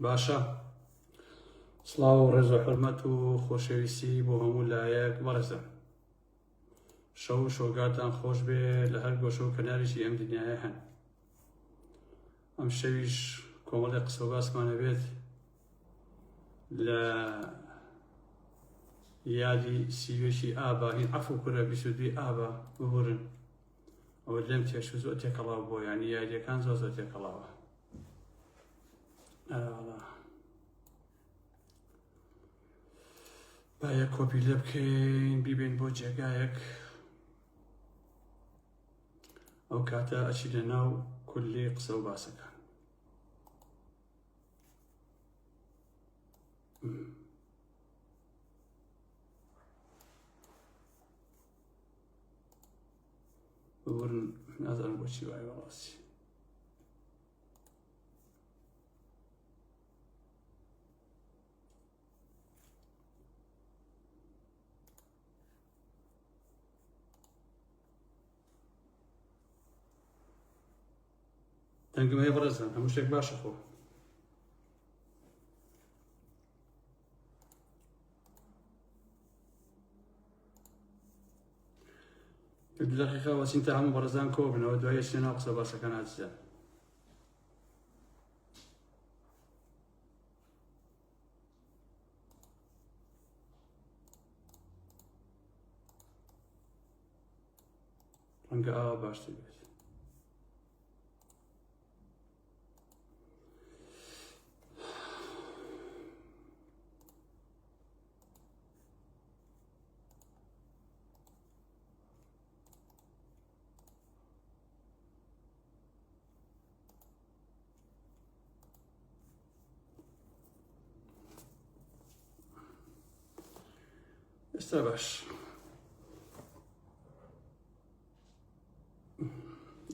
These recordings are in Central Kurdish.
باشە سڵاو و ڕێز و حرمەت و خۆشەویستی بۆ هەموو لایەک بەڕێزم. شەو و شۆگاتان خۆش بێ لە هەر گۆشە و کەناریشی ئەم دنیاە هەن. ئەم شەویش کۆمەڵی قسە و باسمانە بێت لە یادی سیوێشی ئابا هین عەفو کوورە 22 ئابا ببورن. ئەوە لێم تێش و زۆر تێکەڵاو بووە، یعنی یادیەکان زۆر تێکەڵاوە. با یەک کۆپی لێ بکەین بیبین بۆ جێگایەک، ئەو کاتە ئەچی لە ناو کولی قسە و باسەکان. ببورن، نازانم بۆچی وایە بەڕاستی. دەنگم هەیە بەڕێزان، هەموو شتێک باشە خۆ. دو دقیقە وەچین تا هەموو بەڕێزان کۆ بنەوە، دوای چینە ناو قسە باسەکان ئازیزان. ڕەنگە ئاوا باشتر بێت. ئێستا باش.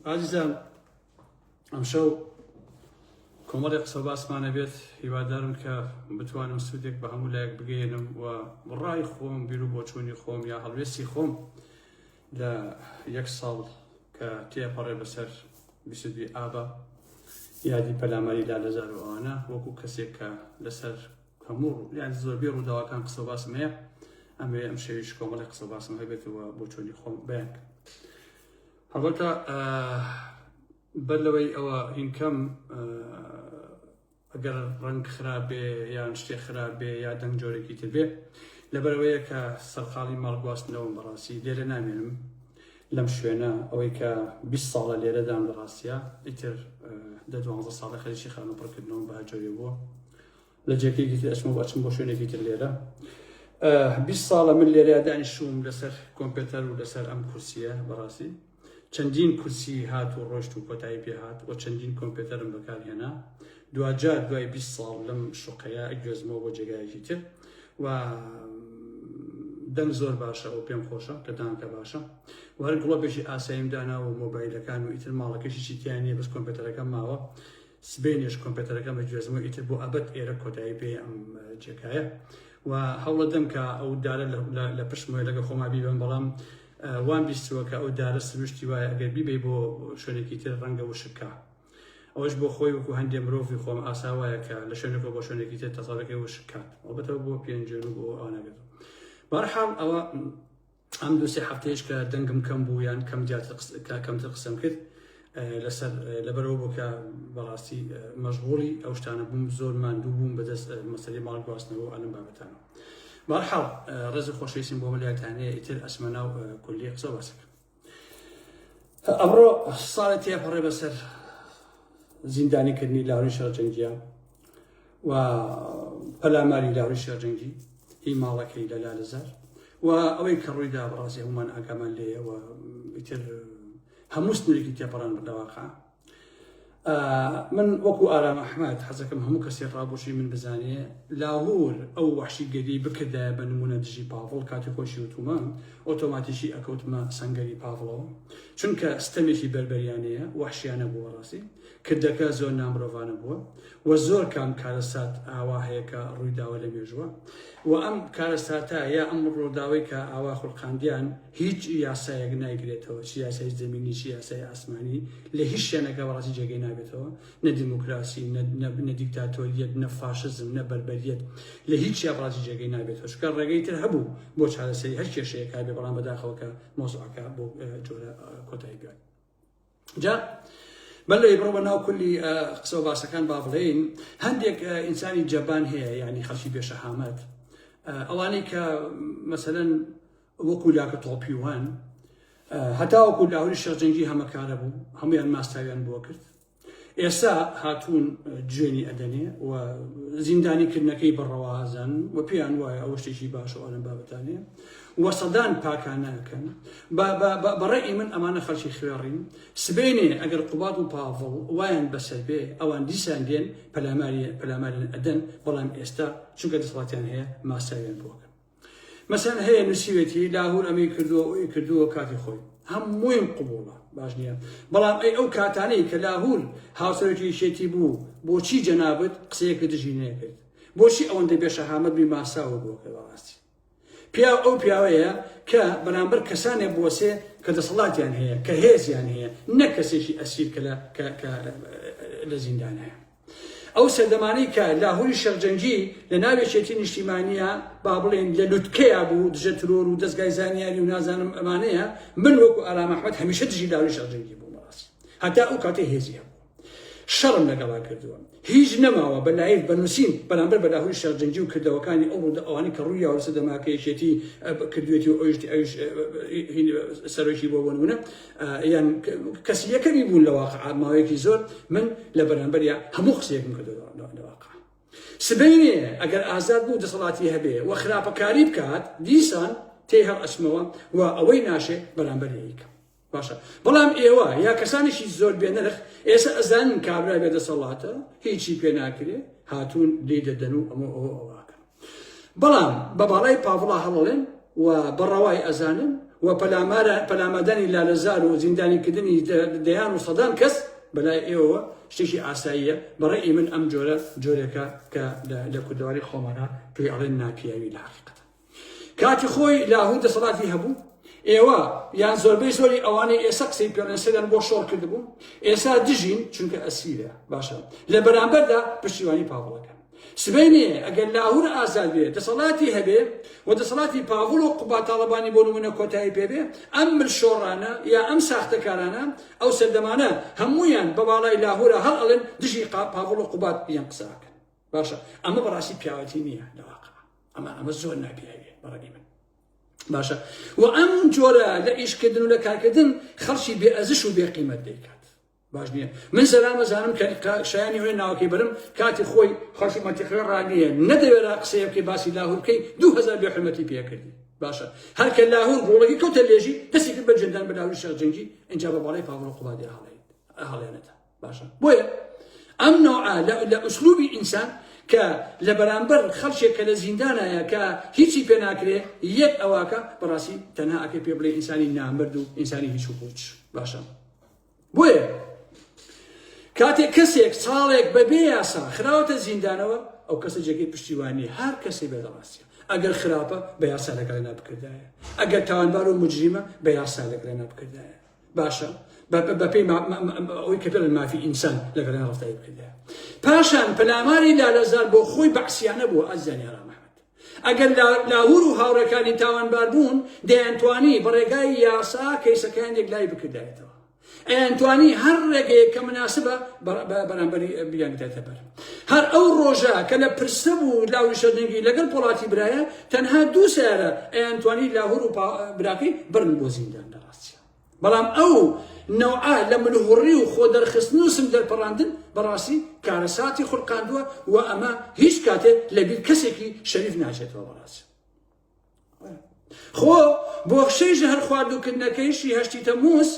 ئازیزان، ئەمشەو کۆمەڵی قسە و باسمانە بێت، هیوادارم کە بتوانم سوودێک بە هەموو لایەک بگەێنم و ڕای خۆم، بیر و بۆچوونی خۆم یا هەڵوێستی خۆم لە یەک ساڵ کە تێپەڕێ بەسەر 22 ئابا یادی پەلاماری لالەزار و ئەوانە، وەکو کەسێک کە لەسەر هەموو یان زۆربەی ڕووداوەکان قسە و باسم هەیە، ئەمێ ئەم شەویش کۆمەڵی قسە و باسم هەبێتەوە بۆچوونی خۆم بەیان. هەڵبەتە بەر لەوەی ئەوە هینکەم ئەگەر ڕەنگ خراپ بێ یان شتێک خراپ بێ یا دەنگ جۆرێکی تر بێ، لەبەرەوەیە کە سەرقاڵی ماڵگواستنەوە بەڕاستی لێرە نامێنم لەم شوێنە، ئەوەی کە 20 ساڵە لێرەدام لە ڕاستیە، ئیتر 12 ساڵە خەریکی خانوپڕکردنەوەم بەهاجۆری بووە، لە جێگەیەکی تر ئەچمە ئەچم بۆ شوێنێکی تر لێرە. 20 ساڵە من لێرە دانیشتوم لەسەر کۆمپیۆتەر و لەسەر ئەم کورسیە. بەڕاستی چەندین کورسی هات و ڕۆشت و کۆتایی پێ هات و چەندین کۆمپیۆتەرم بەکارهێنا. دوجار دوای 20 ساڵ لەم شوقەیە ئەگوێزمەوە بۆ جێگایەکی تر و دەنگ زۆر باشە و پێم خۆشە کە دانکە باشە و هەر گڵۆپێکی ئاساییم دانا و مۆبایلەکان و ئیتر ماڵەکەشی تیانە بەس کۆمپیۆتەرەکەم ماوە. سبێنێش کۆمپیۆتەرەکەم بەگوێزمەوە ئیتر بۆ ئەبەت ئێرە کۆتایی پێ ئەم جێگایە و هەوڵە دەم کە ئەو دارە لە پشتمەوە لەگە خۆما بیبم، بەڵام وان بیستووە کە ئەو دارە سروشتی وایە ئەگەر بیبێ بۆ شوێنێکی تر ڕەنگە وشکە. ئەوەش بۆ خۆی وەکو هەندێک مرۆڤی خۆم ئاسا وایە کە لە شوێنێکەوە بۆ شوێنێکی تر تەسەڵەکەی وشکات، ئەڵبەتەوە بۆ پێنجێن و بۆ ئەوانەگەر. بەڕحاڵ ئەوە ئەم دووسێ هەفتەیەش کە دەنگم کەم بوو یان کەمتر قسەم کرد لەسەر لەبەرەوە بۆ کە بەڕاستی مەشغوڵی ئەو شتانە بووم، زۆر ماندوو بووم بەدەست مەسەلەی ماڵگواستنەوە و ئەلم بابەتانە. بەڕحاڵ ڕێز خۆشەویستیم بۆ مەلایەتانەیە ئیتر ئەچمە ناو کولی قسە و باسەکە. ئەمڕۆ ساڵی تێپەڕێ بەسەر زیندانیکردنی لاوڕی شێرجەنگیە و پەلاماری لاوڕی شێرجەنگی هی ماڵەکەی لە لالەزار و ئەوەی کە ڕوویدا بەڕاستی هەمومان ئاگامان لێیە و ئیتر هەموو سنوورێکی تێپەڕان بردەواقع. من وەکو ئارام ئەحمەد حەزەکەم هەموو کەسێک ڕابۆشی من بزانێ لاهور ئەو وەحشی گەری بکردایە بە نمونە دژی پاڤڵ کاتی خۆشی وتومە ئۆتۆماتیشی ئەکەوتمە سەنگەری پاڤڵەوە، چونکە ستەمێکی بەربەریانەیە وەحشیانە بووە ڕاستی، کردەکە زۆر نامرۆڤانە بووە و زۆر کام کارەسات ئاوا هەیە کە ڕوویداوە لە مێژووە و ئەم کارەساتە یا ئەم ڕووداوەی کە ئاوا خوڵقاندیان هیچ یاسایەک نایگرێتەوە، چی یاسای زەمینی چی یاسای ئاسمانی، لە هیچ شوێنەکە بەڕاستی جێگەی نابێت نابێتەوە نە دیموکراسی نە دیکتاتۆریەت نە فاشزم نە بەربەریەت لە هیچ شیاپڕاتی جێگەی نابێتەوە چکە ڕێگەی تر هەبوو بۆ چارەسەری هەر کێشەیەکا بێ بەڵام بەداخەوەکە مۆزوعەکە بۆ جۆرە کۆتایی بێت جا بەڵێ بڕۆ بە ناو کولی قسە و باسەکان با بڵێین هەندێک ئینسانی جەبان هەیە یعنی خەڵکی بێشەهامەت ئەوانەی کە مەسەلەن وەکو لاکە تۆپیوان هەتا وەکو لاهوری شەڕجەنگی هەمەکارە بوو هەمویان ماستاویان بۆ کرد ئێستا هاتوون جوێنی ئەدەنێ و زیندانیکردنەکەی بەڕەوازان و پێیان وایە ئەوە شتێکی باشە ئەم بابەتانەیە و سەدان پاکانەکەن بەڕێی من ئەمانە خەڵکی خوێڕین سبێنێ ئەگەر قوبات و پاڤڵ وایان بەسەر بێ ئەوان دیسان دێن پەلاماریان ئەدەن بەڵام ئێستا چونکە دەسەڵاتیان هەیە ماساویان بۆکەن مەسەن هەیە نووسیوێتی لاهور ئەمەی کردووە ئەوی کردووە کاتی خۆی هەموویان قوبوڵە باش نییە بەڵام ئەو کاتانەی کە لاهور هاوسەرێکی شێتی بوو بۆچی جەنابەت قسەیەکە دژی نەکرد بۆچی ئەوەندە بێشەهامەت بی ماساوە بۆکە بەڕاستی پیا ئەو پیاوەیە کە بەرامبەر کەسانێک بۆسێ کە دەسەڵاتیان هەیە کە هێزیان هەیە نەک کەسێکی ئەسیر کە لە زیندان هەیە ئەو سەردەمانەی کە لاهوری شەڕجەنگی لە ناوێشێتی نیشتیمانیە با بڵێن لە لوتکەیە بوو دژە ترۆر و دەستگای زانیاری و نازانم ئەمانەیە من وەکو ئارام ئەحمەد هەمیشە دژی لاهوری شەڕجەنگی بوو بەڕاستی هەتا ئەو کاتێ هێزی هەبوو شەڕم لەگەڵا کردووە هیچ نەماوە بە لایف بەنووسین بەرامبەر بە لاهوری شەڕجەنگی و کردەوەکانی ئەو ڕوودا ئەوانەی کە ڕووی یاوە سەردەماکەیەتی کردوێتی و ئەویش سەرۆکی بۆ بوونە یان کەسی یەکەمی بوون لە واقع ماوەیەکی زۆر من لە بەرامبەریا هەموو قسەیەکم کردەوە لە واقع سبەینێ ئەگەر ئازاد بوو دەسەڵاتی هەبێ و خراپەکاری بکات دیسان تێی هەڵ ئەچمەوە و ئەوەی ناشێ بەرامبەر یەکەم باشە بەڵام ئێوە یا کەسانێکی زۆر بێنرخ ئێستا ئەزانن کابرا بێدەسەڵاتە هیچی پێ ناکرێ هاتوون لێ دەدەن و ئەوەکەن بەڵام بە باڵای پاڤڵا هەڵەڵێن و بەڕەوای ئەزانن و پەلامادانی لالەزار و زیندانیکردنی دەیان و سەدان کەس بەلای ئێوە شتێکی ئاساییە بەڕێی من ئەم جۆرێکە کە لە کوردەواری خۆمانە پێی ئەڵێن ناپیاوی لە حەقیقەتە کاتی خۆی لاهور دەسەڵاتی هەبوو ئێوە یان زۆربەی زۆری ئەوانەی ئێستا قسەی پێڵێنسەدان بۆ شۆڕ کردبوو ئێستا دژین چونکە ئەسیرە باشە لە بەرامبەردا پشتیوانی پاڤڵەکە سبەینێ ئەگەر لاهور ئازاد بێ دەسەڵاتی هەبێ و دەسەڵاتی پاڤڵ و قوبات تاڵەبانی بۆ نمونە کۆتایی پێبێ ئەم ملشۆڕانە یا ئەم ساختەکارانە ئەو سەردەمانە هەمویان بە باڵای لاهورە هەڵ ئەڵێن دژی پاڤڵ و قوبات یان قساکەن باشە ئەمە بەڕاستی پیاوەتی نییە لە واقع ئەمە زۆر ناپیاویە بەڕێی من باشە و ئەم جۆرە لە ئیشکردن و لە کارکردن خەڵکی بێ ئەزش و بێ قیمەت دەیکات باش نییە من سەلامەزانم کە شایانی هۆی ناوەکەی بەرم کاتی خۆی خەڵکی مەنتیقەکە ڕانیە نەدەوێرا قسەیە بکەی باسی لاهور بکەی 2000 بێحرمەتی پێکردی باشە هەر کە لاهور ڕۆڵەکەی کەوتە لێژی دەستی کرد بە جەندان بە لاهوری شەڕجەنگی ئینجا بە باڵای پاڤڵ و قوبادی هەڵێنێتە باشە بۆیە ئەم نوعە لە ئوسلوبی ئینسان کە لە بەرامبەر خەڵکێک کە لە زیندانایە کە هیچی پێ ناکرێ یەک ئەواکە بەڕاستی تەنها ئەکەی پێ بڵێ ئینسانی نامرد و ئینسانی هیچ و پوچ باشە بۆیە کاتێک کەسێک ساڵێک بەبێ یاسا خراوەتە زیندانەوە ئەو کەسە جێگەی پشتیوانی هەر کەسێ بێدەڕاستیە ئەگەر خراپە بە یاسا لەگەڵێ بکردایە ئەگەر تاوانبار و مجریمە بە یاسا لەگەڵێ بکردایە باشە بەپێی ئەوەی کە پێڵێن مافی ئینسان لەگەڵێ ڕەفتاری بکردایە پاشان پەلاماری لالەزار بۆ خۆی بەعسیانە بووە ئەزانی ئارام ئەحمەد ئەگەر لاهور و هاوڕێکانی تاوانبار بوون دەیانتوانی بە ڕێگای یاسا کەیسەکەیان یەکلای بکردایەتەوە ئەیانتوانی هەر ڕێگەیەک کە مناسبە بەرامبەری بیان بداتە بەر هەر ئەو ڕۆژە کە لە پرسە بوو لاهوری شەڕجەنگی لەگەڵ پۆڵاتی برایە تەنها 2 سیارە ئەیانتوانی لاهور و براکەی برن بۆ زیندان دەڕاستیە بەڵام ئەو نەوعە لە ملهوڕی و خۆ دەرخستن و سم دەرپەڕاندن بەڕاستی کارەساتی خوڵقاندووە و ئەمە هیچ کاتێ لەبیر کەسێکی شەریف ناچێتەوە بەڕاستی خۆ بۆخشەی ژەهر خواردووکردنەکەیشی هەشتی تەمووز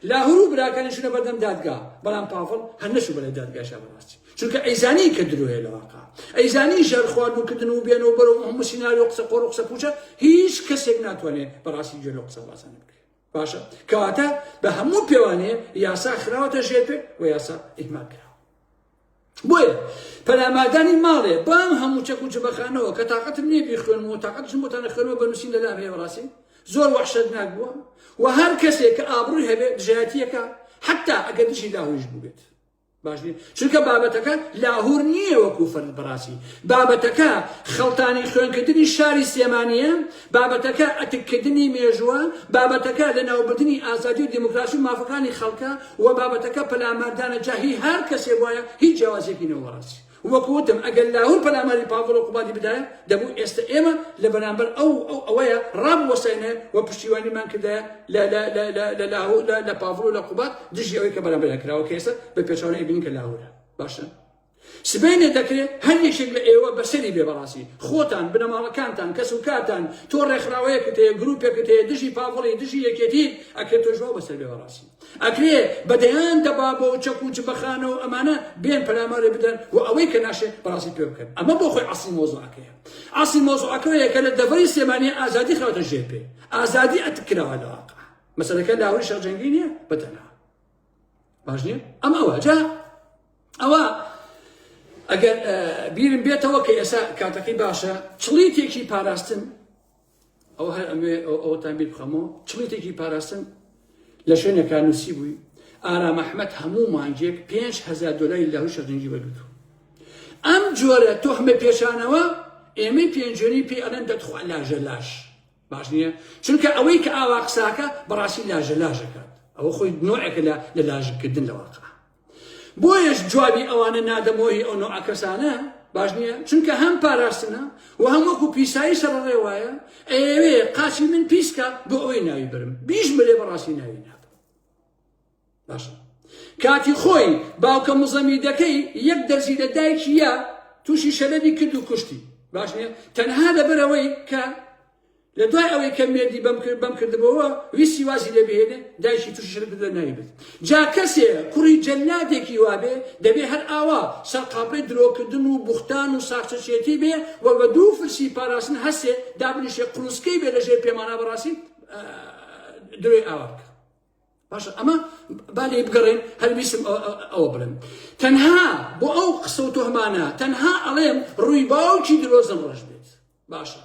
لاهور و براکانیشونە بەردەم دادگا بەڵام پاڤڵ هەر نەچوو بەلای دادگاشە بەڕاستی چونکە ئەیزانی کە درۆیە لە واقع ئەیزانی ژەهر خواردووکردن و بێنەوە بەرەو هەموو سیناریۆ قسە قۆڕ و قسە پوچە هیچ کەسێک ناتوانێت بەڕاستی گوێ لە قسە باسانە بکرێت باشە کەواتە بە هەموو پێوانەیە یاسا خراوەتە ژێر و یاسا ئیهمال کراوە بۆیە پەلامادانی ماڵێ بام هەموو چەک و جبەخانەوە کە تااقەتم نییە بیخوێنمەوە تااقەتشم بۆتانە خوێنەوە بەنووسین لەلام هەیە بەڕاستی زۆر وەحشەتناک بووە و هەر کەسێک کە ئابڕووی هەبێت دژایەتیەکە حتا ئەگەر دژی لاهوریش بووبێت باشنی چونکە بابەتەکە لاهور نییە وەکو فەرد بەڕاستی بابەتەکە خەڵتانی خوێنکردنی شاری سێمانیە بابەتەکە ئەتکردنی مێژووە بابەتەکە لە ناوبردننی ئازادی و دموکراسی و مافەکانی خەڵکە و بابەتەکە پەلاماردانە جاهی هەر کەسێ وایە هیچ جیاوازێکی نەوەڕاستی وەکوتم ئەگەر لاهور پەلاماری پاڤڵ و قوبادی بدایە دەبوو ئێستا ئێمە لە بەرامبەر ئەوەیە ڕابوەسەینێ و پشتیوانیمان کردایە لە لاهور لە پاڤڵ و لە قوبات دژی ئەوەی کە بەرامبەریان کراوە کە ئێستا بە پێچەوانەی بینین کە لاهورە باشە سبەینێ دەکرێت هەر یەکێک لە ئێوە بەسەری بێ بەڕاستی خۆتان بنەماڵەکانتان کەس و کاتان تۆ ڕێکخراوەیەکت هەیە گروپێکت هەیە دژی پاڤڵی دژی یەکێتی ئەکرێت تۆژەوە بەسەر بێ بەڕاستی ئەکرێ بەدەیان دەبا بۆ چەک و چبەخانە و ئەمانە بێن پەلامارێ بدەن و ئەوەی کە ناشێت بەڕاستی پێ بکەن ئەمە بۆ خۆی ئاسی مۆزوعەکەیە ئاسی مۆزوعەکەیە کە لە دەڤەری سێمانیە ئازادی خراوەتە ژێپێ ئازادی ئەتکراوە لە واقع مەسەلەکە لاهوری شەڕجەنگی نییە بەتەنها باش نییە ئەمە ئەوە جا ئەوە ئەگەر بیرم بێتەوە کە ئێستا کاتەکەی باشە چڵیتێکی پاراستن ئەو هەر ئەمێ ئەوەتان بیر بخەمەوە چڵیتێکی پاراستن لە شوێنێکا نووسی بووی ئارام ئەحمەد هەموو مانگێک 5,000 دۆلاری لاهوری شەڕجەنگی وەرگرتووە ئەم جۆرە تۆحمە پێشانەوە ئێمەی پێنجۆنی پێی ئەڵێن دەتخوا لاژە لاش باش نییە چونکە ئەوەی کە ئاوا قساکە بەڕاستی لاژە لاژەکات ئەوە خۆی نوعێکە لە لاژکردن لە واقع بۆیەش جوابی ئەوانە نادەمەوەی ئەو نوع کەسانە باش نییە چونکە هەم پاراستنە و هەم وەکو پیسایی سەرڕێ وایە ئەوێ قاچی من پیسکە بۆ ئەوەی ناوی برم بیش بلێ بەڕاستی ناوی نابم باشە کاتی خۆی باوکە مزەمیدەکەی یەک دەرزی لە دایکیە تووشی شەلەری کرد و کوشتی باش نییە تەنها لەبەرەوەی کە لە دوای ئەوەی کە مێردی بەم کردبەوە ویستی وازی لێ بهێنێ دایکی تووشی شەلەر بدە ناوی بێت جا کەسێ کوڕی جەلادێکی وابێ دەبێ هەر ئاوا سەرقاپەی درۆکردن و بوختان و ساختەچێتی بێ و بە دوو فرسی پاراستن هەسێ دابنیشێ قروسکەی بێ لەژێر پێمانە بەڕاستی درۆی ئاوا بکە باشە ئەمە با لێ بگەڕێن هەربیسم ئەوە بڵێم تەنها بۆ ئەو قسە و تۆهمانە تەنها ئەڵێم ڕووی باوکی درۆزن ڕەش بێت باشە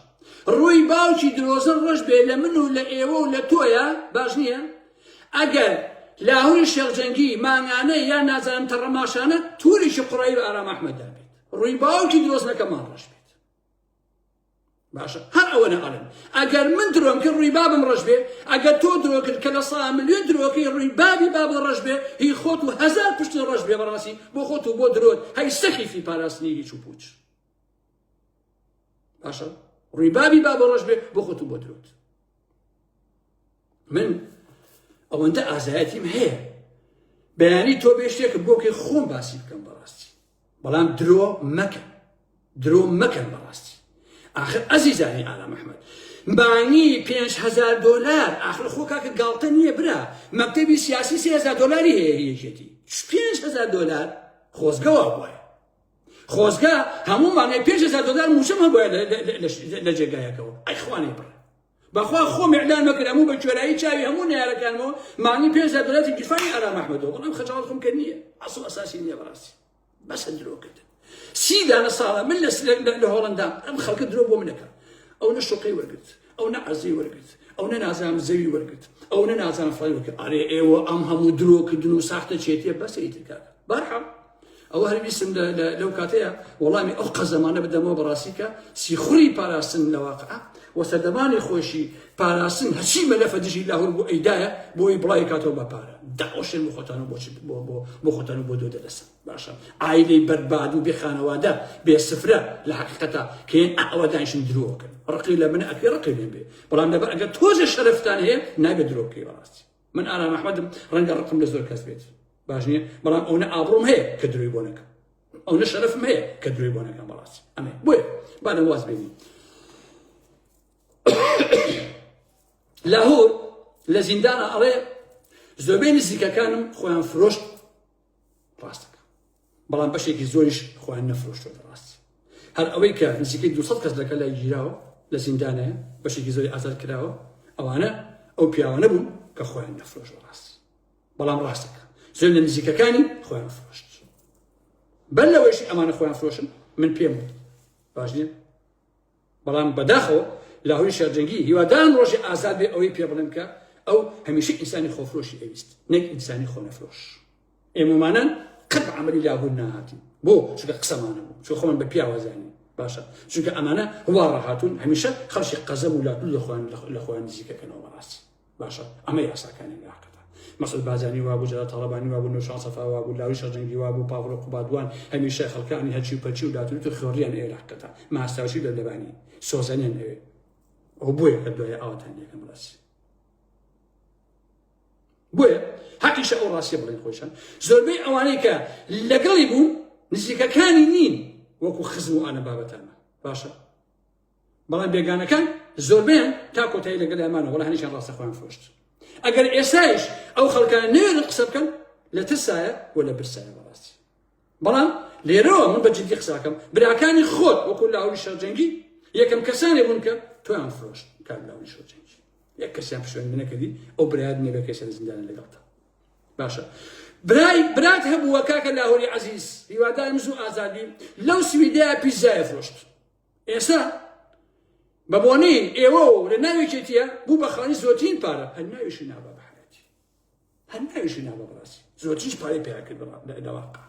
ڕووی باوکی درۆزن ڕەش بێ لە من و لە ئێوە و لە تۆیە باش نییە ئەگەر لاهوری شێخجەنگی مانگانە یان نازانم تەڕەماشانە تووریشی قوڕایی بە ئارام ئەحمەددا بێت ڕووی باوکی درۆزنەکەمان ڕەش بێت باشە هەر ئەوەنە ئەڵێن ئەگەر من درۆم کرد ڕووی بابم ڕەش بێ ئەگەر تۆ درۆ کرد کە لە 100 ملیۆن درۆکەی ڕووی بابی باب ڕەش بێ هی خۆت و 1000 پشت ڕەش بێ بەڕاستی بۆ خۆت و بۆ درۆت هەی سەخیفی پاراستنی هیچ و پوچ باشە ڕووی بابی بابە ڕەش بێ بۆ خۆت و بۆ درۆت من ئەوەندە ئازایەتیم هەیە بەیانی تۆ بێ شتێکە بۆکەی خۆم باسی بکەم بەڕاستی بەڵام درۆ مەکەن بەڕاستی آخر ئەزیزانی ئارام ئەحمەد مانگی 5,000 دۆلار آخر خۆ کاکە گاڵتە نییە برا مەکتەبی سیاسی 3,000 دۆلاری هەیە یەکێتی 5,000 دۆلار خۆزگەوە بووە خۆزگە هەموو مانگی 5,000 دۆلار موشەم هەبووە لە جێگایەکەوە ئەی خوانێ بڕە بەخوا خۆم ئیعلان مەکرد هەموو بە کوێرایی چاوی هەموو نارەکانمەوە مانگی 5,000 دۆلاری گیرفانی ئارام ئەحمەدەوە بەڵام خەجاڵت خۆم کە نییە ئەسڵ ئەساسی نییە بەڕاستی بەسە درۆکردن 30 دانە ساڵە من لە هۆڵندا ئەم خەڵکە درۆ بۆ منەکە ئەو نە شوقەی وەرگرت ئەو نە عەزەی وەرگرت ئەو نە نازانم زەوی وەرگرت ئەو نە نازانم فڵی وەرگرت ئارێ ئێوە ئەم هەموو درۆکردن و ساختە چێتیە بەسە ئیتر کاکە بەرحەڵ ئەوە هەربیستم لەو کاتەیە وەڵامی ئەو قەزەمانە بدەمەوە بەڕاستی کە سیخوری پاراستن لە واقعە و سەردەمانی خۆشی پاراستن هەچی مەلەفە دژی لاهور بۆ ئەیدایە بۆی بڵای کاتەوە بە پارە داوەشێن بۆ خۆتان و بۆ خۆتان و بۆ دۆ دەدەسن باشە ئایلەی بەرباد و بێ خانەوادە بێ سفرە لە حەقیقەتە کە هێن ئەوە دانیشن درۆکەن ڕقی لە من ئەکرێ ڕقی لێن بێ بەڵام لەبەر ئەگەر تۆزە شەرەفتان هەیە نابێت درۆکەی بەڕاستی من ئارام ئەحمەدم ڕەنگە ڕقم لە زۆر کەس بێت باش نییە بەڵام ئەو نە ئابڕۆم هەیە کە درۆی بۆ نەکەم ئەو نە شەرەفم هەیە کە درۆی بۆ نەکەم بەڕاستی ئەمێ بۆیە با لە واز بێنین لاهور لە زیندانە ئەڵێ زۆربەی نزیکەکانم خۆیان فرۆشت ڕاستەکە بەڵام بەشێکی زۆریش خۆیان نەفرۆشتەوە ڕاستی هەر ئەوەی کە نزیکەی 200 کەس لەکە لای گیراوە لە زیندانەیە بەشێکی زۆری ئازاد کراوە ئەوانە ئەو پیاوانە بوون کە خۆیان نەفرۆشتە ڕاستی بەڵام ڕاستەکە زۆر لە نزیکەکانی خۆیان فرۆشت بەر لەوەیشی ئەمانە خۆیان فرۆشن من پێم وت باش نییە بەڵام بەداخەوە لاهوری شێرجەنگی هیوادارم ڕۆژی ئازاد بێ ئەوەی پێ بڵێم کە ئەو هەمیشە ئینسانی خۆفرۆشی ئەویست نەک ئینسانی خۆنەفرۆش ئێمەمانە قد عملي لا هاتي بو شو قسمانه شو خمن ببيع وزاني باشا شو كأمانة هو راحتون هميشه خرش قزم ولا كل الأخوان زيك كانوا براسي باشا أما ياسا كان يعقد مسعود بازاني وابو جلال طلباني وابو نوشان صفا وابو لاوي شرجنگي وابو بافلو قبادوان هميشه خلقاني هالشي وبالشي وداتو تخوريان إيه لحقتها ما استوشي باللباني سوزانين إيه وبويا كدويا أوتاني كم راسي بويا حقي شاء راسي بغي خوشان زربي أوانيك لقلبون نزيك كاني نين وكو خزمو أنا بابتانا باشا بلان بيقانا كان زربين تاكو تاي لقل أمانة ولا هنيشان راس أخوان فوشت أقل إيسايش أو خلقان نير نقصب كان لا تسايا ولا برسايا براسي بلان ليرو من بجدي خساكم براكاني خود وكل لاولي شرجنجي يكم كساني بونك تو أم فوشت كان لاولي شرجنجي يك كسان بشوين منك دي أو براد نبي كسان زندان لقلتها باشا برات هبو وكاك لاهوري عزيز يوادا مزو آزادي لو سويدا بيزا فروشت إيسا بابوني إيوو لناوي كيتيا بو بخاني زوتين بارا هناوي شنابا بحياتي هناوي شنابا براسي زوتينش باري بياكل دواقع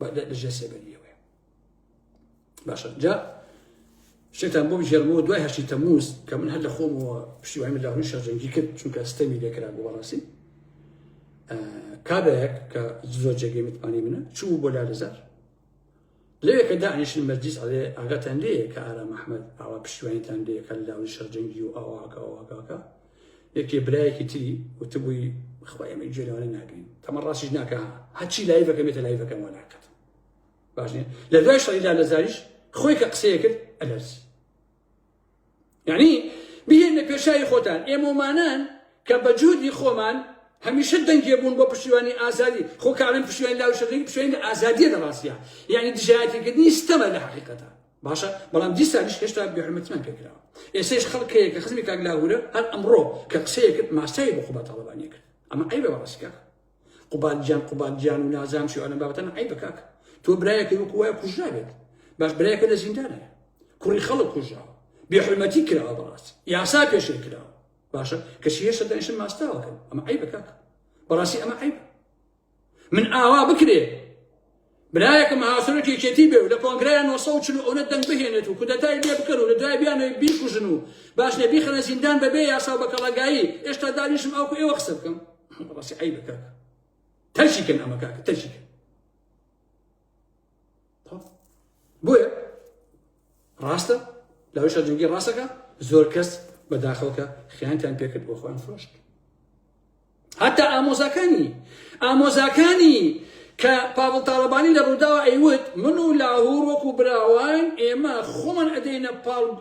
لجسد بنيوي باشا جا شيطان بوم جرمو دواي هاشي تموز كمن هلا خوم بشي وعمل لاهوري شرجنجي كد شو كاستمي لك رابو براسي كابك كزوجة متماني منه شو بولا لزار ليه كدا عنيش المجلس عليه أغتان ليه كأرام أحمد أو بشوين تان ليه كلا والشرجنجي أو أكا يكي برايك تي وتبوي خويا من جيل ولا ناقين تمرش جناكها هادشي لايفك مثل لايفك ولا عقد باشني لا داش إلا لزاريش خويك قسيك الأرز يعني بيهن بيشاي خوتان إمومانان كبجودي خومان هميشه دنگی بون با پشتیبانی آزادی خو کارم پشتیبانی لاو شدنی پشتیبانی آزادی دراسیه یعنی دجاجی که نیست تمام لحقیقته باشه بلام دی سالش هشتا بحرمت من بکرا ایسش خلق که خدمت کاغ لاوره هر امرو كقسيك ما سايب قبا طلبانيك اما عيب براسك قبال جان ونازام شو انا بابتنا عيبك تو برايك يكوا كجابك باش برايك لزندانه كوري خلق كجا بحرمتك لا براس يا ساكي شركه باشا كشي شد إنش ما استوى أما عيبك براسي أما عيب من آوا بكري برايك ما سرقي كتيبه ولا بانكريان وصوت شنو ولا دم بهنتو كده تاي بيا بكرو ولا داي بيا بيكو شنو باش نبي خلنا زندان ببي يا صوبك الله جاي إيش تداريش معاكو إيه وخسركم براسي عيبك تلشيكن أما كاك تلشيكن طب بويا راسته لو إيش هتجي راسك زور كس بداخلك خيانتان بيكت بوخوان فروشت حتى آموزاكاني كبابل طالباني لروداوا ايوت منو لاهور وكو براوان ايما خمن ادينا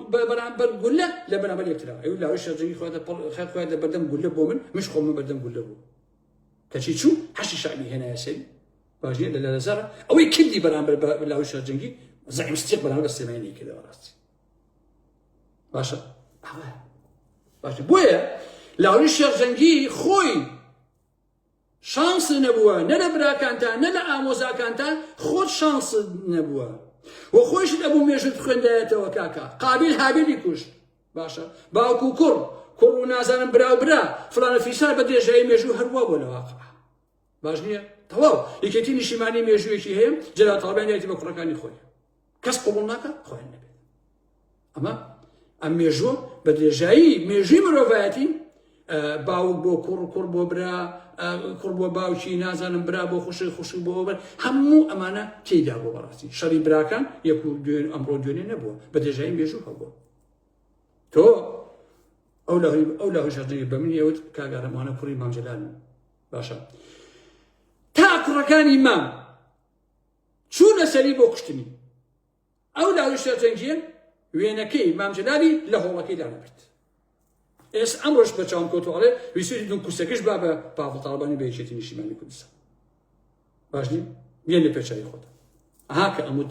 برامبر قله لبرامبر يكتلا ايوت لاهور شرجي خوات بردم قله بومن مش خمن بردم قله بو كشي شو حشي شعبي هنا يا سيدي باجي لا زرع او يكدي برامبر لاهور شرجي زعيم استقبال انا بس سمعيني كذا راسي باشا باش بويا لاولي الشرجنجي خوي شانس نبوه نلا برا كانتا نلا آموزا كانتا خود شانس نبوه وخوش الابو ميجود خندايته وكاكا قابل هابيل يكوش باشا باوكو كر ونازان برا فلان فيسار بدي جاي ميجو هروا ولا واقع باش نيه تواو يكتيني شيماني ميجو يشي هيم جلا طالبان ياتي بكركاني خويا كاس قبولناكا خويا النبي اما ام ميجو بدي جاي ميجي مروفاتي باو بو كور بو برا كور بو باوشي نازان برا بو خوشي بو برا همو امانه تيدا بو براسي شري برا كان يكون دون امرو دوني نبو بدي جاي ميجو هبو تو اوله شرجي بمن يود كاغار مانا كوري امام جلال باشا تا كركان امام شو نسلي بو كشتني اوله شرجي وينكي امام جلالي له وكيل على بيت اس امرش بچام كوتو عليه ويسوي دون كوسكش بابا بافل طالباني بيشتيني شمالي كردستان باجني بين لي بيشاي خد هاك امود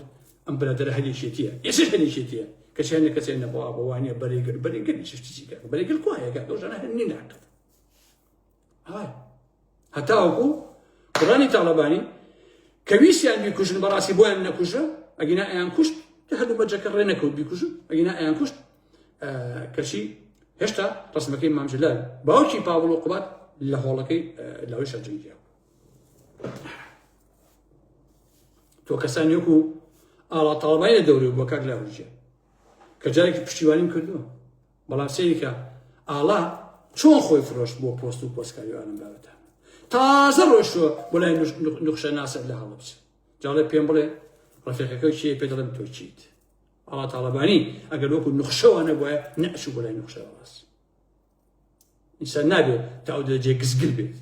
ام بلادر هلي شيتيه ايش هلي شيتيه كشان كسين ابو واني بريقل شفتي شي بريقل كوايا قاعد انا هني نعقد هاي حتى اكو قراني طالباني كويس يعني بيكوشن براسي بوين نكوشا اجينا ايان كوشت هادو بجكرنا كود بيكوشن اجينا ايان كوشت كشي هشتا رسمك امام جلال باوشي باولو قبات لهولكي لاويش الجنجيا تۆ کەسانی وەکو ئاڵا تاڵبانی لە دەورێ بووە کاک لاوژیە کە جارێکی پشتیوانیم کردووە بەڵام سەیریکە ئاڵا چۆن خۆی فرۆشت بۆ پۆست و پۆستکاری ئەم بابەتە تازە ڕۆیشتووە بۆ لای نوخشە ناسەر لە هەڵەبچ جاڵێ پێم بڵێ ڕەفیقەکەی چیە پێ دەڵێم تۆ چیت ئاڵا تاڵبانی ئەگەر وەکو نوخشەوە نەبووە نەچوو بۆ لای نوخشە ڕاست ئینسان نابێت تا ئەو دەرەجێ گزگل بێت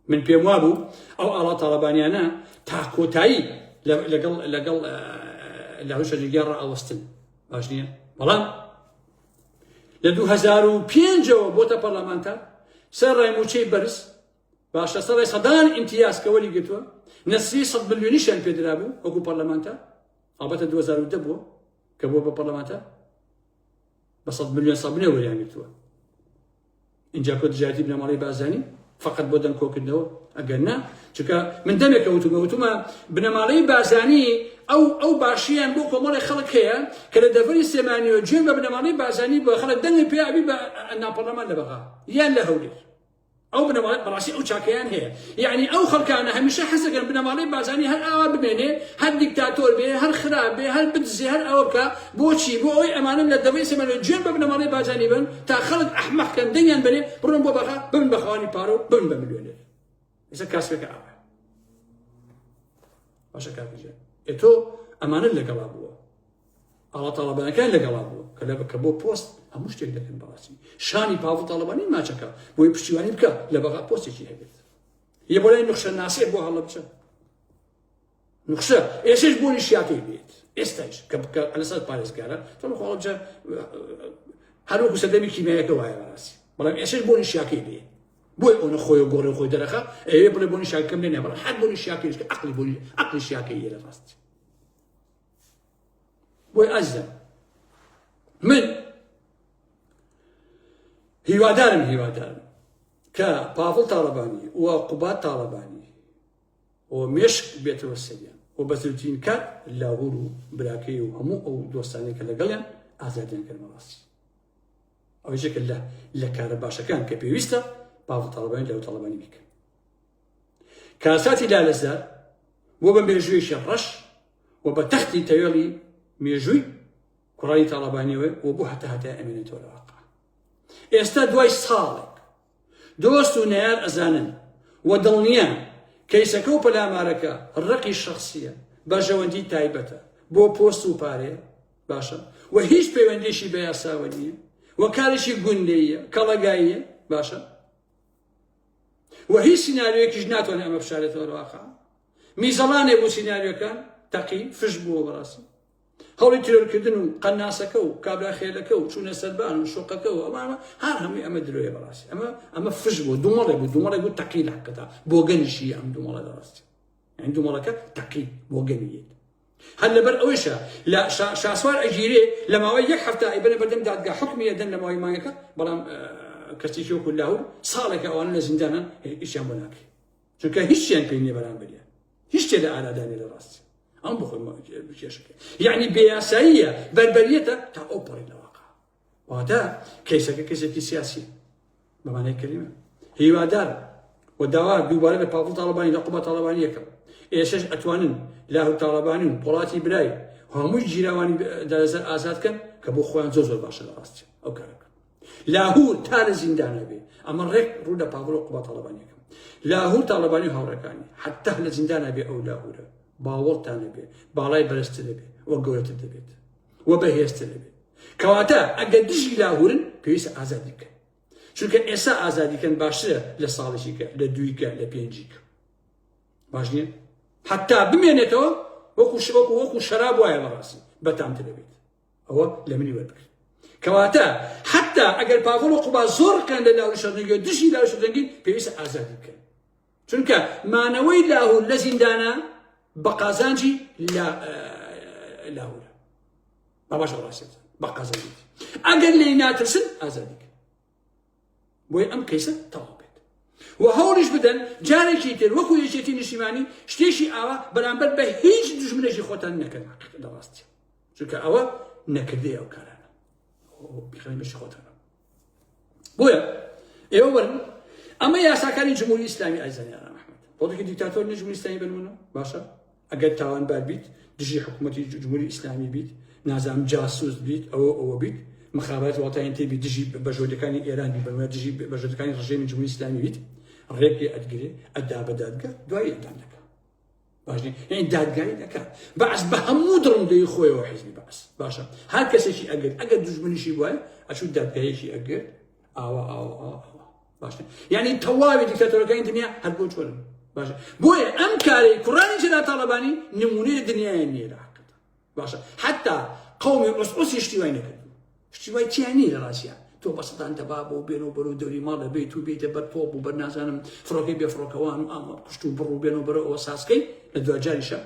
من پێم وابوو ئەو ئاڵا تاڵبانیانە تا کۆتایی لەگەڵ لاوشە جێگەی ڕائەوەستن باش نییە بەڵام لە 2005ەوە بۆتە پەرلەمانتە سەر ڕایموچەی بەرز باشە سەڕی سەدان ئیمتیاز کە وەری گرتووە نەسری 100 ملیۆنیشیان پێدرا بوو وەکو پەرلەمانتە ئەڵبەتە 2010 بووە کە بووە بە پەرلەمانتە بە 100 ملیۆن سەبنێ وەریان گرتووە اینجا کۆ دژایەتی بنەماڵەی بازرگانی فقط بۆ دەم کۆکردنەوە ئەگەر نا چونکە من دەمێکە وتومە بنەماڵەی بازرگانی ئەو باشییان بۆ کۆمەڵی خەڵک هەیە کە لە دەڤەری سلێمانیەوە گوێن بە بنەماڵەی بازرگانی بۆ خەڵک دەنگی پێ ئەبی بە ناپەرلەمان لە بەغا یان لە هەولێر ئەو بنەماڵەی بەڕاستی ئەو چاکەیان هەیە یعنی ئەو خەڵکانە هەمیشە حەزەکەن بنەماڵەی بازرگانی هەر ئاوا بمێنێ هەر دیکتاتۆر بێ هەر خراپ بێ هەر بدزێ هەر ئەوە بکە بۆچی بۆ ئەوەی ئەمانە لە دەڤەری سلێمانیەوە گوێن بە بنەماڵەی بازرگانی بن تا خەڵک ئەحمەقکەن دەنگیان بنێ بڕۆن بۆ بەغا ببن بە خەوانی پارە و ببن بە ملیۆنێر ئێستا کاسبێکە ئاوە باشە کاکەجیان ئێتۆ ئەمانە لەگەڵا بووە ئاڵا تاڵبانەکان لەگەڵا بووە کە بۆ پۆست هەموو شتێک دەکەن بەڕاستی شانی پاوڵ تاڵبانی ماچەکە بۆی پشتیوانی بکە لە بەغا پۆستێکی هەبێت یە بۆ لای نوخشە ناسێ بۆ هەڵە بچە نوخشە ئێسش بۆ نیشیاکەی بێت ئێستاش کە لەسەر پارێزگارە تەڵە خۆڵە بچە هەروەکو سەردەمی کیمیایەکە وایە بەڕاستی بەڵام ئێسش بۆ نیشیاکەی بێت بۆی ئەوە خۆی و گۆڕی خۆی دەرەخە ئەوێ بڵێ بۆ نیشیاکەم لێ نەبڕە حەد بۆ نیشیاکەیش کە عەقلی شیاکەی لە ڕاستی بۆی ئازیزم من هیوادارم کە پاڤڵ تاڵبانی و قوبات تاڵبانی و مێشک بێتەوە سەریان و بەزوترین کات لاهور و براکەی و هەموو ئەو دۆستانەی کە لەگەڵیان ئازادیان کردمە ڕاستی ئەوەیەکە لە کارە باشەکان کە پێویستە پاڤڵ تاڵبانی لەو تاڵبانی بیکە کاساتی لالەزار و بە مێژوویشی ڕەش و بە تەختی تەوێڵی مێژووی کوڕانی تاڵبانیەوە و بۆ هەتا ئەمێنێتەوە لە واقع ئێستا دوای ساڵێک دۆست و نەیار ئەزانن و دڵنیان کەیسەکە و پەلامارەکە ڕقی شەخسیە بەژەوەندی تایبەتە بۆ پۆست و پارەیە باشە و هیچ پەیوەندیشی بە یاساوە نییە و کارێکی گوندەیە کەڵەگاییە باشە و هیچ سیناریۆیەکیش ناتوانێت ئەمە بشارێتەوە لە واقع میزەڵانێ بۆ سیناریۆکان تەقی فش بووە بەڕاستی هەوڵی ترۆرکردن و قەناسەکە و کابرا خێلەکە و چوونە سەربان و شۆقەکە و ئەمە هەر هەمووی ئەمە درۆیە بەڕاستی ئەمە فش بوو دوومەڵێ بوو تەقی لە حقەتا بۆگەنیشی ئەم دوومەڵە بەڕاستی یعنی دوومەڵەکە تەقی بۆگەنیێت هەر لەبەر ئەوەیشە لە شاسوار ئەگیرێ لە ماوەی یەک هەفتە ئەیبەنە بەردەم دادگا حکمی ئەدەن لە ماوەی مانگەکە بەڵام کەسێکی وەکو لاهور ساڵێکە ئەوانە لە زیندانن ئیشیان بۆ ناکرێت چونکە هیچیان پێی نییە بەرامبەریان هیچ شتێ لە ئالادانێ لە ڕاستی ئەم بخۆی کێشەکە یعنی بێیاساییە بەربەریەتە تا ئەو پەڕی لە واقع واتە کەیسەکە کەسێکی سیاسی بەمانای کەلیمە هیوادار و داوا دووبارە لە پاڤڵ تاڵبانی لە قوبات تاڵبانی یەکەم ئێشەش ئەتوانن لاهور تاڵبانی و وڵاتی برای هەمووی جیراوانی دەرەزەر ئازادکەن کە بۆ خۆیان زۆر باشە لە ڕاستی ئەو کارەکە لاهور تا لە زیندانە بێ ئەمە ڕێک ڕوو لە پاڤڵ و قوبات تاڵبانی یەکەم لاهور تاڵبانی و هاوڕەکانی حتا لە زیندانە بێ ئەو لاهورە باوەڵتانە بێ باڵای بەرزتر دەبێت وە گەورەتر دەبێت وە بەهێزتر دەبێت کەواتە ئەگەر دژی لاهورن پێویستە ئازادی بکەن چونکە ئێستا ئازادیکەن باشترە لە ساڵێکیکە لە دوویکە لە پێنجیکە باش نییە حتا بمێنێتەوە وەکو شەراب وایە بەڕاستی بەتامتر دەبێت ئەوە لە منی وەربگرن کەواتە حتا ئەگەر پاڤڵ و قوبات زۆرکەن لە لاهور شەڕەنگی دژی لاهور شەڕەنگی پێویستە ئازادی بکەن چونکە مانەوەی لاهور لە زیندانە بە قازانجی لاهورە باشە ڕاستێت بە قازانجی ئەگەر لێی ناترسن ئازادیکە بۆی ئەم کەیسە تەواو بێت و هەوڵیش بدەن جارێکی تر وەکو یەکێتی نیشتیمانی شتێکی ئاوا بەرامبەر بە هیچ دوژمنێکی خۆتان نەکەن لە ڕاستی چونکە ئەوە نەکردەیە ئەو کارانە بیخەنی بەشی خۆتانە بۆیە ئێوە وەرن ئەمە یاساکانی جمهوری ئیسلامی ئایزانیان ئەحمەد بۆڵێکی دیکتاتۆر نیە جمهوری ئیسلامی بنمونە باشە ئەگەر تاوانبار بیت دژی حکوومەتی جمهوری ئیسلامی بیت نازانم جاسوس بیت ئەوە بیت مخابرات وڵاتانی تێبی دژی بەژۆردەکانی ئێران بی بەمە دژی بەژۆردەکانی ڕژێمی جمهوری ئیسلامی بیت ڕێکی ئەدگرێ ئەدا بە دادگا دوای ئەدام دەکات باشنی یعنی دادگایی دەکات بەعس بە هەموو دڕندەی خۆیەوە حیزبی بەعس باشە هەر کەسێکی ئەگەر دژمنیشی وایە ئەچوو دادگایەکی ئەگرێت ئاوا باشە یعنی تەواوی دیکتاتۆرەکانی دنیا هەر بۆ چۆرن باشە بۆیە ئەم کارەی کوڕانی جەلا تاڵەبانی نمونەی دنیای نییە لە حەقیقەت باشە حتا قەومی عوسعوسی شتیوای نەکردو شتیوای تیان نییە لە ڕاستیە تۆ بەسەدان تەبا بۆ بێنەوە بەرەو دەوری ماڵە بێت و بێتە بەر تۆپ و بەر نازانم فڕۆکەی بێ فڕۆکەوان و ئاما کوشت و بڕ و بێنەوە بەرەوە ساسکەی لە دوجاریشە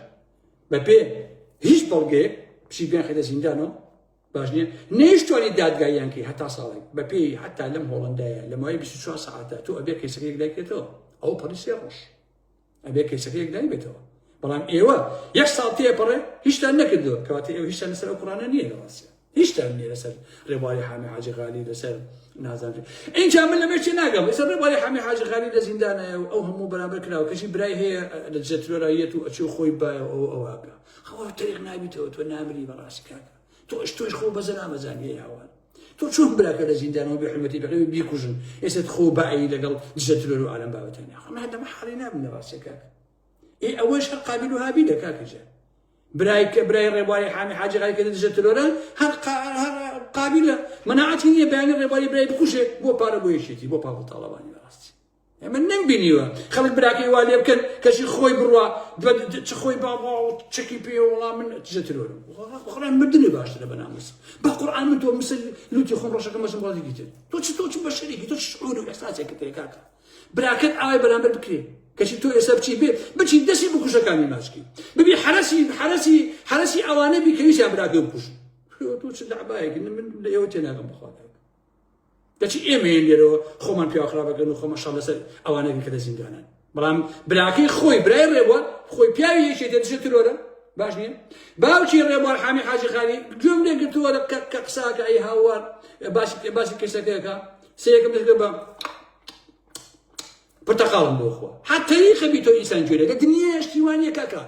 بە پێ هیچ بەڵگەیەک پشی بیان خەیتە زیندانەوە باش نییە نەیشتوانی دادگاییانکەی هەتا ساڵێک بە پێی حتا لەم هۆڵەندایە لە ماوەی 24 ساعتە تۆ ئەبێ کەیسەکەیەک دایکێتەوە ئەو پەڕی سێ ڕۆژ ئەبێ کەیسەکەیەک دای بێتەوە بەڵام ئێوە یەک ساڵ تێپەڕێ هیچتان نەکردووە کەواتە ئێوە هیچتان لەسەر ئەو قورئانە نییە لە ڕاستیە هیچتان نییە لەسەر ڕێبواری حامی حاجی غالی لەسەر نازانم اینجا من لەمە شتێ ناگەم لەسەر ڕێبواری حامی حاجی غالی لە زیندانایە و ئەو هەموو بەرامبەر کراوە کەچی برای هەیە لە جەترۆرایەت و ئەچی خۆی بایە ئەوە بکە خەوە تەریق نابیتەوە تۆ نامری بەڕاستی کاکە تۆش خۆ بەزە نامەزانیە هاوار تۆ چۆن براکە لە زیندانەوە بێ حرمەتی بەقەوی بیکوژن ئێستت خۆ بەعی لەگەڵ جەترۆر و عالەم بابەتانی ئەمە دەمە حاڵی نابن لە ڕاستی کاکە ئەوەش هەر قابل و هابی لە کاکەجە برای ڕێبواری حامی حاجی غالی کە دەجێترۆرە هەر قابلە مەناعەتی نییە بەیانی ڕێبواری برای بکوژێ بۆ پارە بۆ یەکێتی بۆ پاڵ تاڵەبانی بەڕاستی ئێمە نەمبینیوە خەڵک براکەی وا لێ بکەن کەشی خۆی بڕوا چ خۆی بابا و چەکی پێ وەڵام من جەترۆرم قورئان مردنی باشترە بە ناموس بە قورئان من تۆ مثل لوتی خۆم ڕۆژەکە مەسم بازی تر تۆ چ بەشەرێکی تۆ شعور و ئێحساسێکت هەیە کاکە براکەت ئاوای بەرامبەر بکرێ کەچی تۆ ئێستا بچی بێ بچی دەستی بکوژەکانی ماچکی ببی حرەسی ئەوانە بی کە هیچیان براکە بکوژ تۆ چ دەعبایەکی من لە ئێوە تێناگەم بخوا دەچی ئێمەیان لێرەوە خۆمان پێ خراپەکەن و خۆمە شەڵ لەسەر ئەوانەی کە لە زیندانن بەڵام براکەی خۆی برای ڕێبوار خۆی پیاوی یەکێتە دژێترۆرە باش نییە باوکی ڕێبوار حامی حاجی غالی گوێم لێ گرتووە لە کە قساکە ئەی هاوار باسی کەسەکەیەکە سەیەکەم دەکە بە پرتەقاڵم بۆ خۆ حتەی خەبی تۆ ئینسان گوێرە لە دنیای شتیوانیە کاکە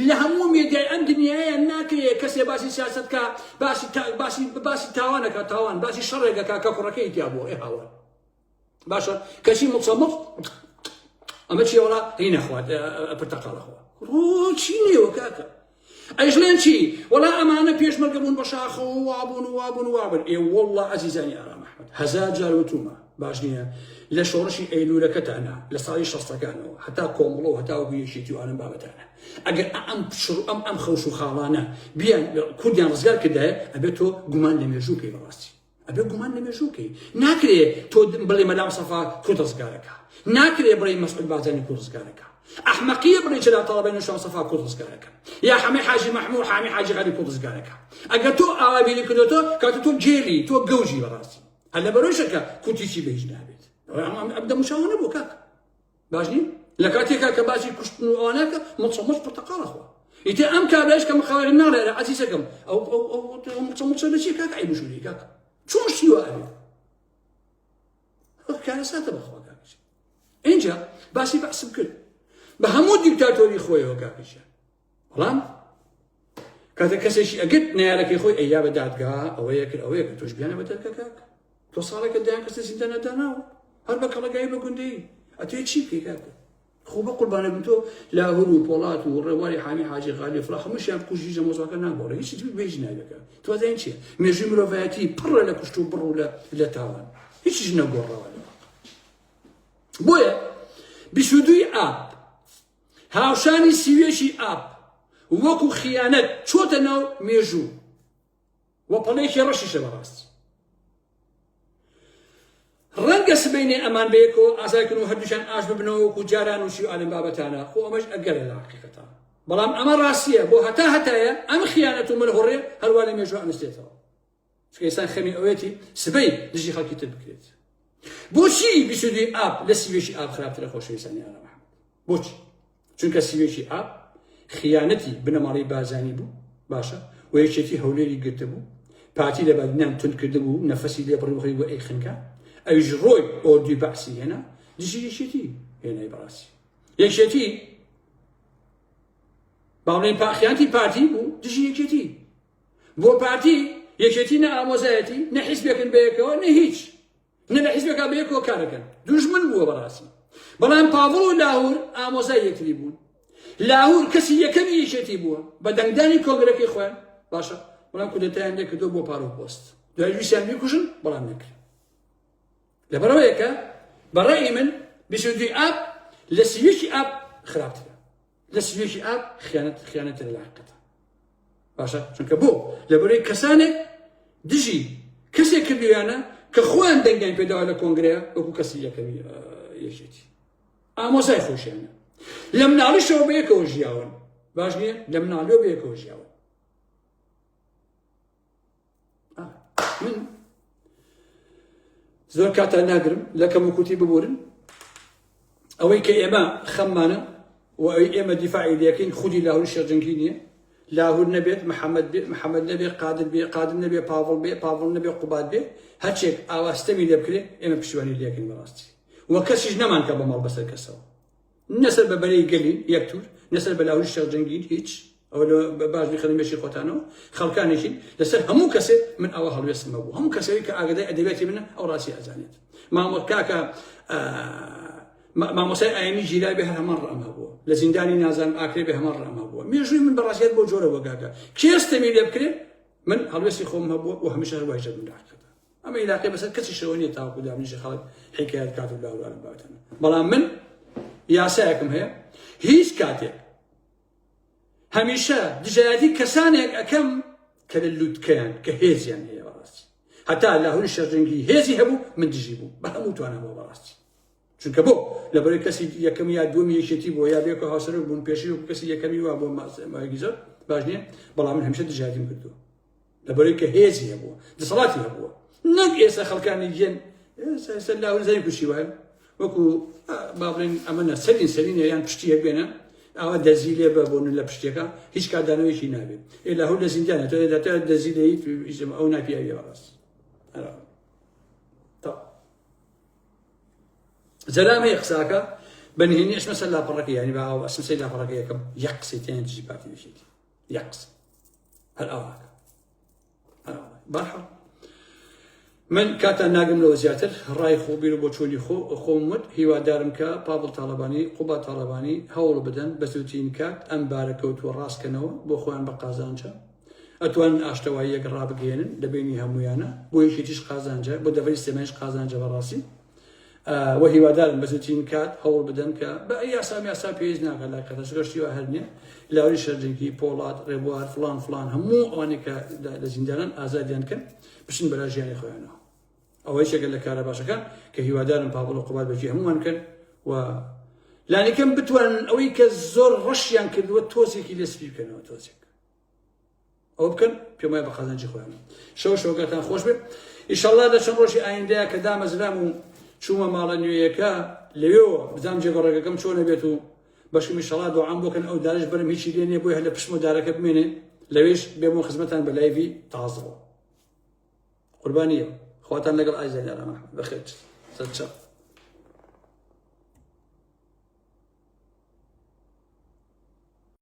لە هەموو مێدیای ئەم دنیایە ناکەیە کەسێ باسی سیاست کە باسی تاوانەکە تاوان باسی شەڕێکە کە کوڕەکەی تیا بۆ ئێ هاوار باشە کەچی مڵسەمڵ ئەمە چی وەڵا هی نەخوات پرتەقاڵە خۆ چی نێوە کاکە ئەیژڵێن چی وەڵا ئەمانە پێشمەرگە بوون بە شاخە و وابوون ئێ وەڵڵا عەزیزانی ئارام ئەحمەد هەزار جار وتومە باش نییە لە شۆڕشی ئەیلولەکەتانە لە ساڵی 60ەکانەوە هەتا کۆمەڵە و هەتا وگویەشێتی و ئانم بابەتانە ئەگەر ئەم خەوش و خاڵانە بیان کوردیان ڕزگار کردایە ئەبێت تۆ گومان لە مێژووکەی بەڕاستی ئەبێ گومان لە مێژووکەی ناکرێ تۆ بڵێ مەلام سەفا کورد ڕزگارەکە ناکرێ بڵێ مەسعود بازانی کورد ڕزگارەکە ئەحمەقیە بڵێ جەلا تاڵەبانی شام سەفا کورد ڕزگارەکە یا حەمی حاجی مەحموود حامی حاجی غالی کورد ڕزگارەکە ئەگەر تۆ ئاوا بینی کردوتۆ کاتە تۆ جێلی تۆ گەوژی بەڕاستی هەر لە بەرۆیشەکە کوتیچی بەهیچ نابێت ئەبدە مشاوانە بۆ کاک باش نی لە کاتێکا کە باسی کوشتن و ئەوانەکە مڵچەمڵچ پرتەقاڵە خۆ ئیتر ئەم کابراش کە مخاوێن ناڵێرە عەزیزەکەم ئەو مڵچەمڵچە لە چی کاک ئەی بژووری کاک چۆن شتیوە ئەبێت کارە ساتە بەخوا کاکش اینجا باسی بەحسم کرد بە هەموو دیکتاتۆری خۆیەوە کاکشە بەڵام کاتە کەسێکی ئەگەت نایارەکەی خۆی ئەیا بە دادگا ئەوەیە کرد ئەوەیە کرد تۆش بیانە بە دەرکە کاک تۆ ساڵێکە دایان کەسە زیندانە داناوە هەر بە کەڵەگایی بە گوندەی ئەتوێ چی بکەی کاکە خۆ بە قوربانە بن تۆ لاهور و پۆڵات و ڕێواری حامی حاجی غالی فڵا هەمووشیان کوژی ژەمۆزۆکە ناگۆڕێ هیچ بێژ نابێکە تۆ دەیان چییە مێژووی مرۆڤایەتی پڕە لە کوشت و بڕ و لە تاوان هیچیش نەگۆڕەوە بۆیە 22 ئاب هاوشانی سیوێشی ئاب وەکو خیانەت چۆتە ناو مێژوو وە پەڵەیەکی ڕەشیشە بەڕاستی ڕەنگە سبەینێ ئەمان بەیەکەوە ئازایکردن و هەردووشان ئاش ببنەوە وەکو جاران وشی و ئالم بابەتانە خۆ ئەمەش ئەگەرە لە حەقیقەتە بەڵام ئەمە ڕاستیە بۆ هەتایە ئەم خیانەت و ملهوڕێ هەروە لە مێژوو ئەنووسێتەوە چکە ئێستا خەمی ئەوێتی سبەی دژی خەڵکی تر بکرێت بۆچی 22 ئاب لە سیوێشی ئاب خراپترە خۆشەویستانی ئارام ئەحمەد بۆچی چونکە سیوێشی ئاب خیانەتی بنەماڵی بازانی بوو باشە و یەکێتی هەولێری گرتە بوو پاتی لە بەدنان تند کرده بوو نەفەسی لێ بڕی بۆ ئەی خنکە ئەویش ڕۆی ئۆردوی بەعسی هێنا دژی یەکێتی هێنای بەڕاستی یەکێتی باڵێن خیانەتی پارتی بوو دژی یەکێتی بۆ پارتی یەکێتی نە ئامۆزایەتی نە حیزبێکن بەیەکەوە نە هیچ نە لە حیزبێکا بەیەکەوە کارەکەن دوژمن بووە بەڕاستی بەڵام پاڤڵ و لاهور ئامۆزای یەکتری بوون لاهور کەسی یەکەمی یەکێتی بووە بە دەنگدانی کۆنگرەکەی خۆیان باشە بەڵام کودەتایان لێکردووە بۆ پارۆ پۆست دوای ویسیان بیکوژن بەڵام نەکرد لەبەرەوەیەکە بەڕێی من 22 ئاب لە 30 ئاب خراپترە لە 30 ئاب خیانەتە لە حقیقەتە باشە چونکە بۆ لەبەرەوەی کەسانێک دژی کەسێک کردویانە کە خۆیان دەنگیان پێداوە لە کۆنگرەیە وەکو کەسی یەکەمی یەکێتی ئامۆزای خۆشیانە لە مناڵیشەوە بەیەکەوە ژیاون باش نییە لە مناڵیەوە بەیەکەوە ژیاون من زۆر کاتان ناگرم لە کەموکوتی ببورن ئەوەی کە ئێمە خەممانە و ئێمە دیفاعی لەکەین خودی لاهور شێرجەنگی نییە لاهور نەبێت محەممەد نەبێت قادر نەبێ پاڤڵ بێ پاڤڵ نەبێ قوبات بێ هەرچێک ئاواستەمی لێ بکرێ ئێمە پشتیوانی لەکەین بەڕاستی وە کەسیش نەمان کە بە ماڵ بەسەر کەسەوە نەسەر بە بەرەی گەلین یەکتور نەسەر بە لاهور شێرجەنگین هیچ ئەوە باش بخەنمێشی خۆتانەوە خەڵکانێکی لەسەر هەموو کەسێک من ئەوە هەڵوێستمە بوو هەموو کەسێک کە ئاگدای ئەدەبێتی منە ئەو ڕاستی ئەزانێت کاکە مامۆسای ئاینی جیلای بێ هەر هەمان ڕەما بووە لە زیندانی نازانم ئاکرێ بێ هەمان ڕەما بووە مێژووی من بەڕاستیات بۆ جۆرە وەگاکە کێستەمی لێ بکرێ من هەڵوێستی خۆم هەبووە و هەمیشە هەروای ژەر من داکەدا ئەمە علاقەی بەسەر کەسی شەوە نییە تاوەکو دابنیشە خەڵک حکایەت کات و لاولارم بابەتەنە بەڵام من یاسایەکم هەیە هیچ کاتێک هەمیشە دژایەتی کەسانێک ئەەکەم کە لە لووتکەیان کە هێزیان هەیە بەڕاستی هەتا لاهوری شێرجەنگی هێزی هەبوو من دژی بوو بە هەموو توانەوە بەڕاستی چونکە بۆ لەبەرەوەی کەسی یەکەم یا دووەمی یەکێتی بووە یا بێکە هاوسەرە بوون پێشی و کەسی یەکەمی وا بۆ ماوەیەکی زۆر باش نییە بەڵام من هەمیشە دژایەتیم کردووە لەبەرەوەی کە هێزی هەبووە دەسەڵاتی هەبووە نەک ئێستا خەڵکانی گێن ئێستا لاهور زەری کوشی وایە وەکو با بڵێن ئەمەنە سەرین یان پشتی هەک بێنە ئەوە دەزی لێ بە بۆن لە پشتێکە هیچ کاردانەوەیکی نابێت لاهور لە زیندانە تۆ دەتا دەزی لێیت ئەو ناپیاویە بەڕاست زەرام هەیە قساکە بەنهێنی ئەچمە سەر لاپەڕەکە یعنی بە ئەو ئەسم سەر لاپەڕەکە یەکەم یەک قسەی تیان دژی پارتی بشێتی یەک قسە هەر ئەوواکە بەرحەڵ من کاتان ناگەم لەوە زیاتر ڕای خۆ بیر و بۆ چۆنی خۆم وت هیوادارم کە پاڤڵ تاڵەبانی قوبات تاڵەبانی هەوڵ بدەن بە زووترین کات ئەم بارەکەوتووە ڕاستکەنەوە بۆ خۆیان بە قازانجە ئەتوانن ئاشتەواییەک ڕابگەێنن لە بینی هەمویانە بۆ یەکێتیش قازانجە بۆ دەڤەری سێمەش قازانجە بەڕاستی و هیوادارم بە زووترین کات هەوڵ بدەن کە بە یاسا پێویست ناکات لای قەتەش گەشتیوە هەر نییە لاوری شەرجەنگی پۆڵات ڕێبوار فلان هەموو ئەوانەی کە لە زیندانن ئازادیان کرد بچن بەلا ژیانی خۆیانەوە ئەوەی شێگەل لە کارە باشەکان کە هیوادارم پاڤڵ و قوبات بەجێ هەمووان کرد و لانیکەم بتوانن ئەوەی کە زۆر ڕەشیان کردووە تۆزێکی لەسپی بکەنەوە تۆزێک ئەوە بکەن پێم وایە بە قازانجی خۆیانەوە شەوگاتان خۆش بێت ئیشەڵڵا لە چەند ڕۆژی ئایندەیە کە دامەزرام و چوومە ماڵە نوێیەکە لەوێەوە بزانام جێگەڕێگەکەم چۆنە بێت و بەشمی ئیشەڵڵا دوعام بۆکەن ئەو دارش بەرم هیچی لێ نییە بۆی هەر لە پشتمە دارەکە بمێنێ لەوێش بێمەوە خزمەتان بە لایڤی تازەوە قوربانیەوە خواتان لەگەڵ ئایزای ئارامە بەخێر سەرچاو